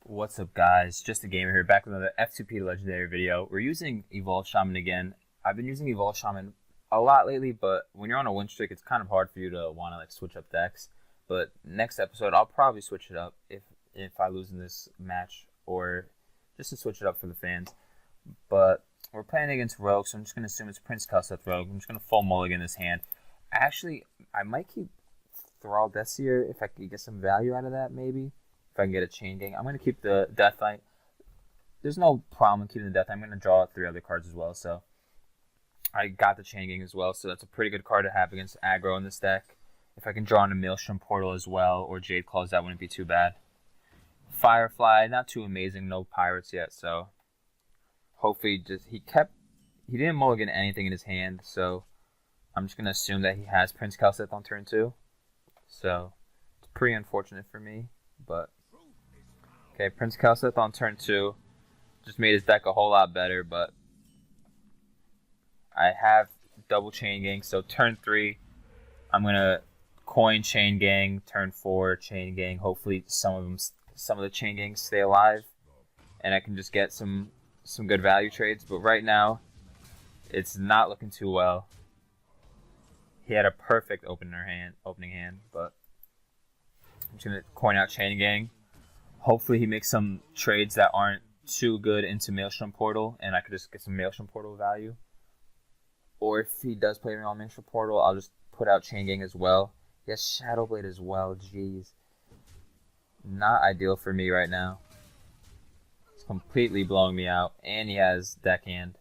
What's up, guys? Just a gamer here, back with another F2P legendary video. We're using Evolve Shaman again. I've been using Evolve Shaman a lot lately, but when you're on a win streak, it's kind of hard for you to want to switch up decks. But next episode, I'll probably switch it up if I lose in this match, or just to switch it up for the fans. But we're playing against Rogue, so I'm just gonna assume it's Prince Kelseth Rogue. I'm just gonna full mulligan this hand. Actually, I might keep Thrall Deathseer if I can get some value out of that, maybe. If I can get a chain gang. I'm going to keep the Death Knight. There's no problem in keeping the Death Knight. I'm going to draw 3 other cards as well. So I got the chain gang as well. So that's a pretty good card to have against aggro in this deck. If I can draw in a Maelstrom Portal as well, or Jade Claws, that wouldn't be too bad. Firefly, not too amazing. No pirates yet. So hopefully he didn't mulligan anything in his hand. So I'm just going to assume that he has Prince Kelseth on turn 2. So it's pretty unfortunate for me. But okay, Prince Kelseth on turn 2 just made his deck a whole lot better, but I have double chain gang, so turn 3 I'm gonna coin chain gang, turn 4 chain gang. Hopefully some of the chain gangs stay alive and I can just get some good value trades, but right now it's not looking too well. He had a perfect opening hand, but I'm just going to coin out Chain Gang. Hopefully he makes some trades that aren't too good into Maelstrom Portal, and I could just get some Maelstrom Portal value. Or if he does play me on Maelstrom Portal, I'll just put out Chain Gang as well. He has Shadowblade as well, jeez. Not ideal for me right now. It's completely blowing me out, and he has Deckhand.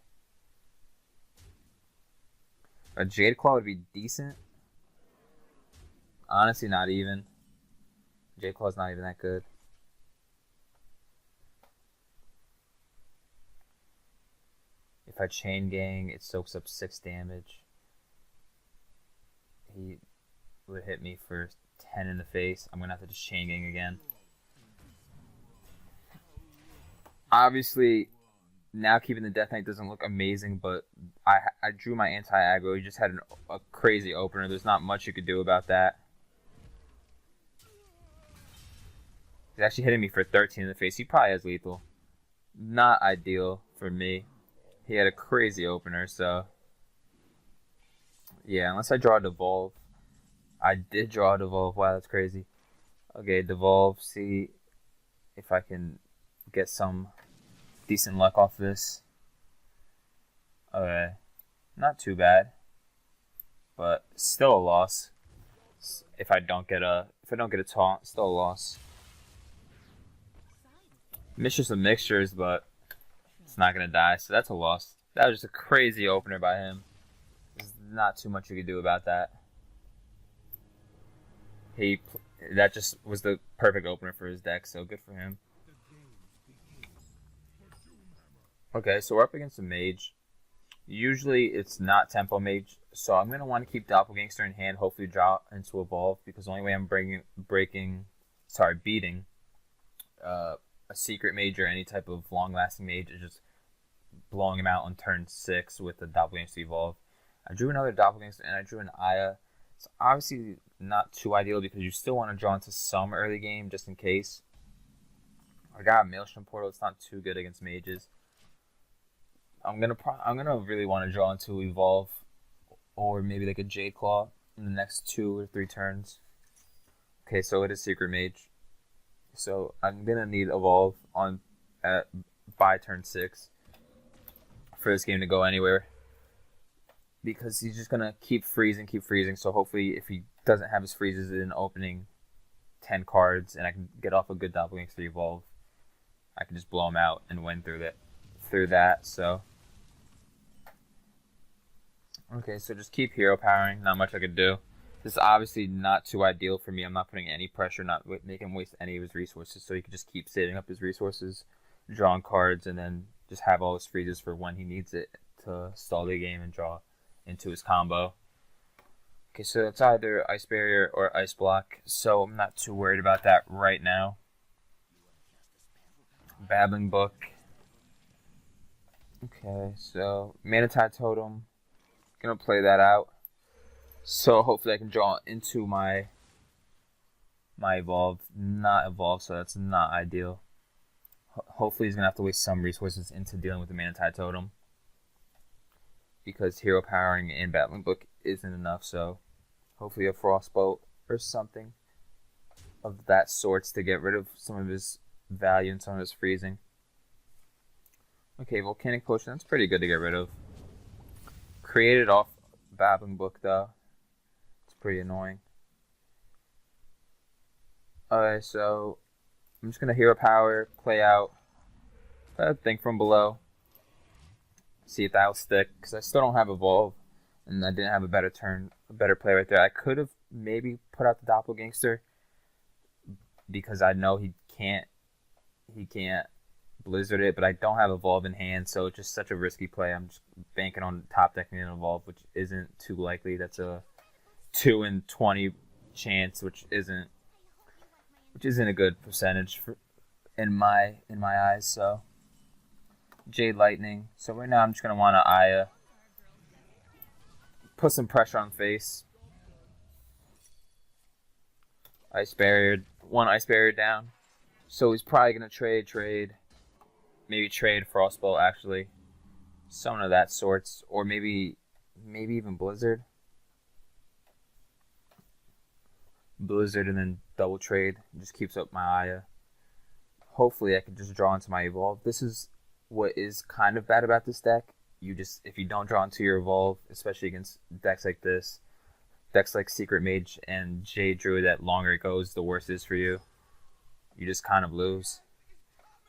A Jade Claw would be decent. Honestly, not even. Jade Claw's not even that good. If I chain gang, it soaks up 6 damage. He would hit me for 10 in the face. I'm going to have to just chain gang again. Obviously, now keeping the Death Knight doesn't look amazing, but I drew my anti-aggro. He just had a crazy opener. There's not much you could do about that. He's actually hitting me for 13 in the face. He probably has lethal. Not ideal for me. He had a crazy opener, so yeah, unless I draw a Devolve. I did draw a Devolve. Wow, that's crazy. Okay, Devolve. See if I can get some decent luck off this. Okay, not too bad, but still a loss. If I don't get a taunt, still a loss. Mistress of Mixtures, but it's not going to die, so that's a loss. That was just a crazy opener by him. There's not too much you could do about that. That just was the perfect opener for his deck, so good for him. Okay, so we're up against a Mage. Usually it's not Tempo Mage, so I'm going to want to keep Doppelgangster in hand, hopefully draw into Evolve, because the only way I'm beating a secret mage or any type of long-lasting mage is just blowing him out on turn 6 with the Doppelgangster Evolve. I drew another Doppelgangster and I drew an Aya. It's obviously not too ideal because you still want to draw into some early game just in case. I got a Maelstrom Portal. It's not too good against mages. I'm gonna really want to draw into Evolve or maybe like a Jade Claw in the next 2 or 3 turns. Okay, so it is Secret Mage. So I'm gonna need Evolve by turn 6 for this game to go anywhere, because he's just gonna keep freezing. So hopefully, if he doesn't have his freezes in opening 10 cards, and I can get off a good Doppelgangster Evolve, I can just blow him out and win through that. So okay, so just keep hero powering. Not much I could do. This is obviously not too ideal for me. I'm not putting any pressure, not making him waste any of his resources, so he can just keep saving up his resources, drawing cards, and then just have all his freezes for when he needs it to stall the game and draw into his combo. Okay, so it's either Ice Barrier or Ice Block, so I'm not too worried about that right now. Babbling Book. Okay, so Manatide Totem. Gonna play that out. So hopefully I can draw into my evolve, not evolve, so that's not ideal. Hopefully he's going to have to waste some resources into dealing with the Mana-Tide Totem, because hero powering in Battling Book isn't enough, so hopefully a Frostbolt or something of that sorts to get rid of some of his value and some of his freezing. Okay, Volcanic Potion, that's pretty good to get rid of. Created off Babbling Book though. It's pretty annoying. Alright, so I'm just gonna hero power, play out that thing from below. See if that'll stick, because I still don't have Evolve, and I didn't have a better play right there. I could have maybe put out the Doppelgangster, because I know he can't Blizzard it, but I don't have Evolve in hand, so it's just such a risky play. I'm just banking on top decking an Evolve, which isn't too likely. That's a 2 in 20 chance, which isn't a good percentage in my eyes. So Jade Lightning. So right now I'm just gonna want to Aya, put some pressure on face. Ice Barrier, one Ice Barrier down. So he's probably gonna trade. Maybe trade Frostbolt actually. Something of that sorts. Or maybe even Blizzard. Blizzard and then double trade. Just keeps up my Aya. Hopefully I can just draw into my Evolve. This is what is kind of bad about this deck. If you don't draw into your Evolve, especially against decks like this, decks like Secret Mage and Jade Druid, that longer it goes, the worse it is for you. You just kind of lose.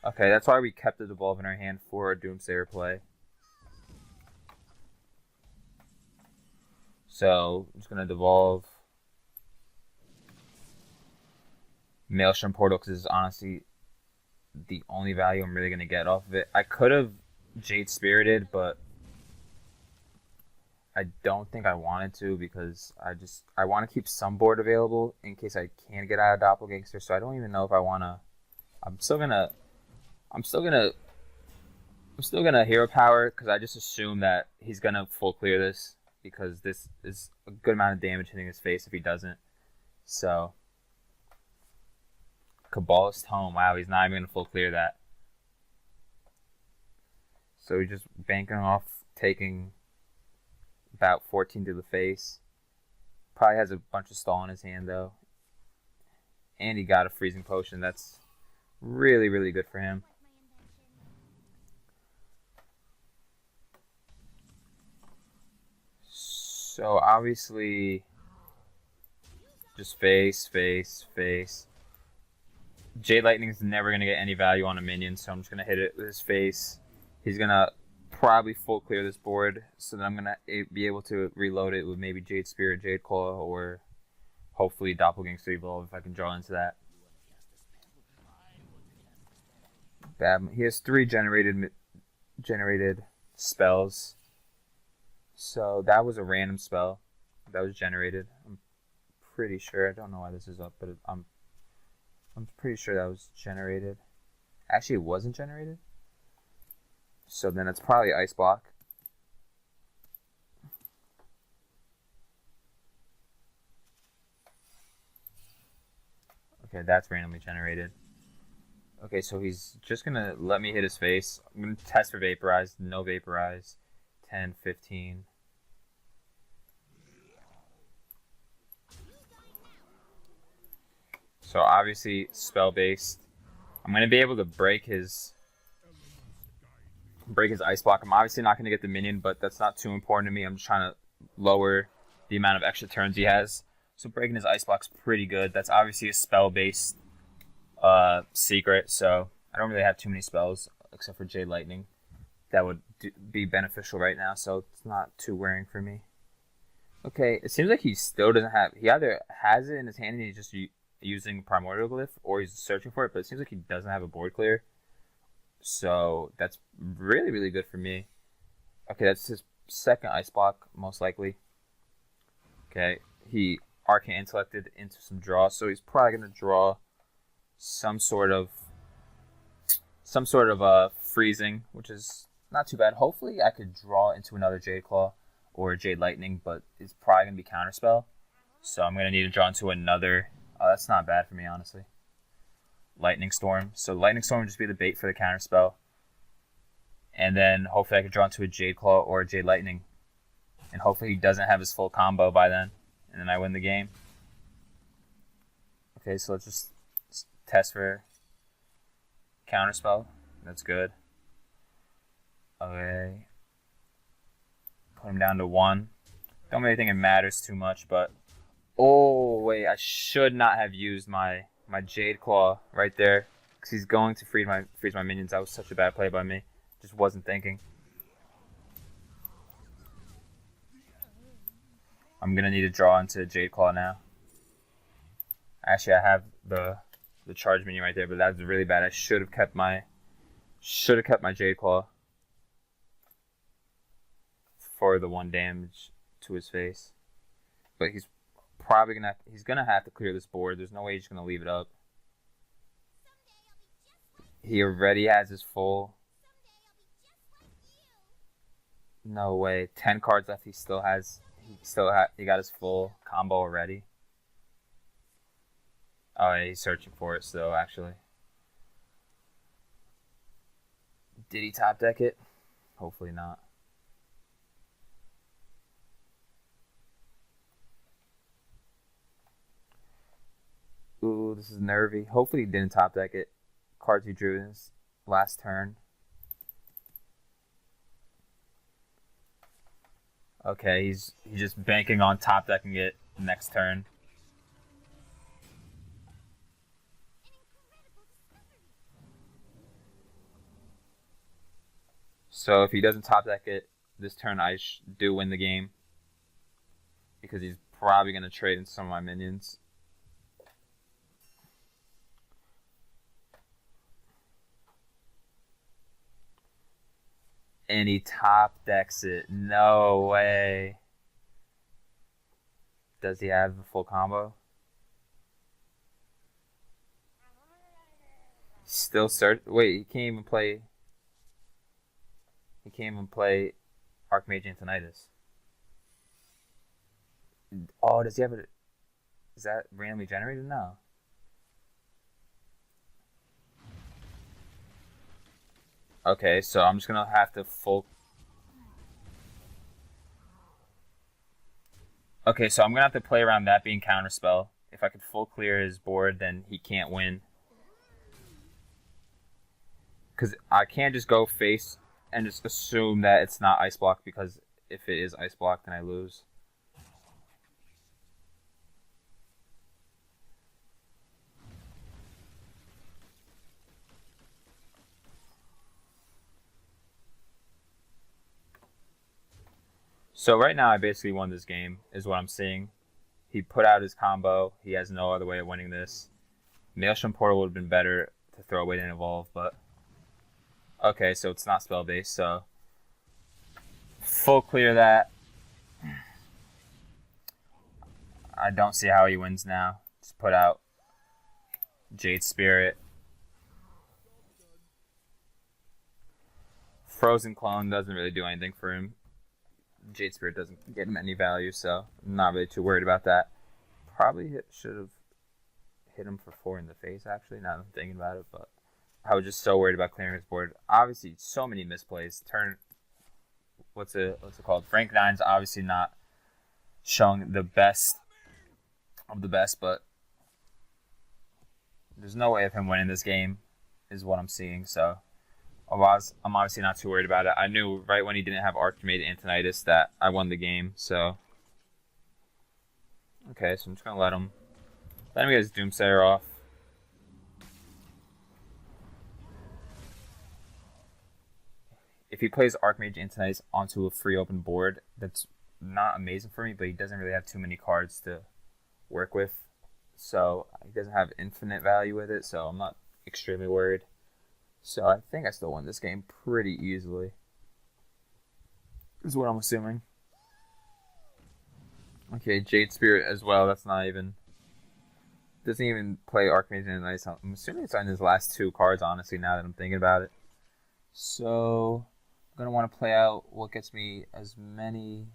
Okay, that's why we kept the Devolve in our hand for a Doomsayer play. So, I'm just going to Devolve Maelstrom Portal, because this is honestly the only value I'm really going to get off of it. I could have Jade Spirited, but I don't think I wanted to, because I want to keep some board available in case I can't get out of Doppelgangster, so I don't even know if I want to. I'm still gonna hero power, because I just assume that he's gonna full clear this, because this is a good amount of damage hitting his face if he doesn't. So Kabbalist Tome, wow, he's not even gonna full clear that. So he's just banking off taking about 14 to the face. Probably has a bunch of stall in his hand though. And he got a freezing potion. That's really, really good for him. So obviously just face. Jade Lightning is never going to get any value on a minion, so I'm just going to hit it with his face. He's going to probably full clear this board, so then I'm going to be able to reload it with maybe Jade Spirit, Jade Claw, or hopefully Doppelgangster Evolve if I can draw into that. Bad. He has 3 generated spells, so that was a random spell that was generated. I'm pretty sure. I don't know why this is up, but I'm pretty sure that was generated. Actually, it wasn't generated. So then it's probably Ice Block. Okay, that's randomly generated. Okay, so he's just going to let me hit his face. I'm going to test for Vaporize. No Vaporize. 10, 15. So obviously spell-based. I'm going to be able to break his Ice Block. I'm obviously not going to get the minion, but that's not too important to me. I'm just trying to lower the amount of extra turns he has. So breaking his Ice Block's pretty good. That's obviously a spell-based secret, so I don't really have too many spells except for Jade Lightning that would be beneficial right now, so it's not too worrying for me. Okay, it seems like he still doesn't have. He either has it in his hand and he's just using Primordial Glyph, or he's searching for it, but it seems like he doesn't have a board clear. So that's really, really good for me. Okay, that's his second Ice Block, most likely. Okay, he Arcane Intellected into some draw, so he's probably going to draw some sort of freezing, which is not too bad. Hopefully I could draw into another Jade Claw or Jade Lightning, but it's probably going to be Counterspell. So I'm going to need to draw into another. Oh, that's not bad for me, honestly. Lightning Storm. So Lightning Storm would just be the bait for the counter spell. And then hopefully I could draw into a Jade Claw or a Jade Lightning. And hopefully he doesn't have his full combo by then. And then I win the game. Okay, so let's just test for counterspell. That's good. Okay. Put him down to 1. Don't really think it matters too much, but... Oh, wait, I should not have used my Jade Claw right there. Because he's going to freeze my minions. That was such a bad play by me. Just wasn't thinking. I'm going to need to draw into Jade Claw now. Actually, I have the charge minion right there, but that was really bad. I should have kept my Jade Claw for the 1 damage to his face. But he's probably gonna have to clear this board. There's no way he's gonna leave it up. He already has his full. No way. 10 cards left. He got his full combo already. Oh, yeah, he's searching for it still, actually. Did he top deck it? Hopefully not. Ooh, this is nervy. Hopefully he didn't top deck it. Cards he drew in his last turn. Okay, he's just banking on top decking it next turn. So if he doesn't top deck it this turn, I do win the game. Because he's probably going to trade in some of my minions. And he top decks it. No way. Does he have the full combo? Still search. Wait, he can't even play. He can't even play Archmage Antonidas. Oh, does he have it? Is that randomly generated? No. Okay, so I'm just gonna have to full. Okay, so I'm gonna have to play around that being counterspell. If I could full clear his board, then he can't win. Because I can't just go face and just assume that it's not ice block, because if it is ice block, then I lose. So right now I basically won this game, is what I'm seeing. He put out his combo. He has no other way of winning this. Maelstrom Portal would have been better to throw away than Evolve, but... Okay, so it's not spell-based, so... Full clear that. I don't see how he wins now. Just put out Jade Spirit. Frozen Clone doesn't really do anything for him. Jade Spirit doesn't get him any value, so I'm not really too worried about that. Probably should have hit him for 4 in the face, actually, now that I'm thinking about it, but I was just so worried about clearing his board. Obviously, so many misplays. What's it called? Frank 9's obviously not showing the best of the best, but there's no way of him winning this game, is what I'm seeing, so... I'm obviously not too worried about it. I knew right when he didn't have Archmage Antonidas that I won the game, so... Okay, so I'm just going to let him get his Doomsayer off. If he plays Archmage Antonidas onto a free open board, that's not amazing for me, but he doesn't really have too many cards to work with. So, he doesn't have infinite value with it, so I'm not extremely worried. So I think I still won this game pretty easily, is what I'm assuming. Okay, Jade Spirit as well. That's not even... Doesn't even play Archmage and Ice. I'm assuming it's on his last 2 cards, honestly, now that I'm thinking about it. So I'm going to want to play out what gets me as many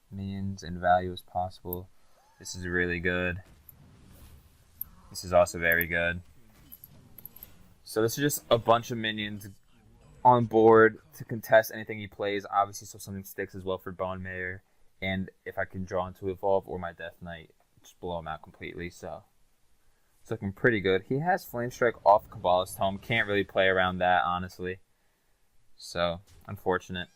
minions and value as possible. This is really good. This is also very good. So this is just a bunch of minions on board to contest anything he plays, obviously, so something sticks as well for Bone Mayor. And if I can draw into Evolve or my Death Knight, just blow him out completely. So it's looking pretty good. He has Flame Strike off Kabbalist Tome. Can't really play around that, honestly. So, unfortunate.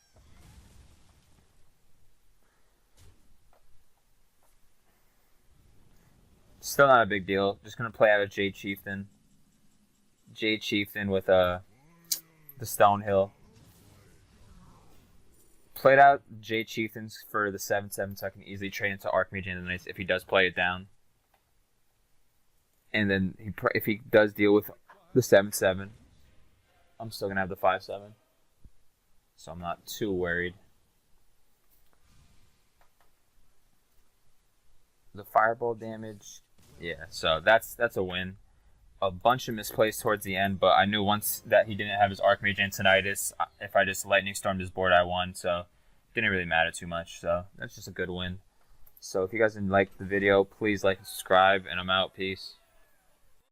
Still not a big deal. Just going to play out a Jade Chieftain. Jade Chieftain with the Stonehill. Played out Jade Chieftains for the 7/7 so I can easily trade into Archmage and the Knights if he does play it down. And then if he does deal with the 7/7, I'm still going to have the 5/7. So I'm not too worried. The fireball damage, yeah, so that's a win. A bunch of misplays towards the end, but I knew once that he didn't have his Archmage and Tinnitus, if I just Lightning Stormed his board, I won, so it didn't really matter too much, so that's just a good win. So if you guys didn't like the video, please like and subscribe, and I'm out. Peace.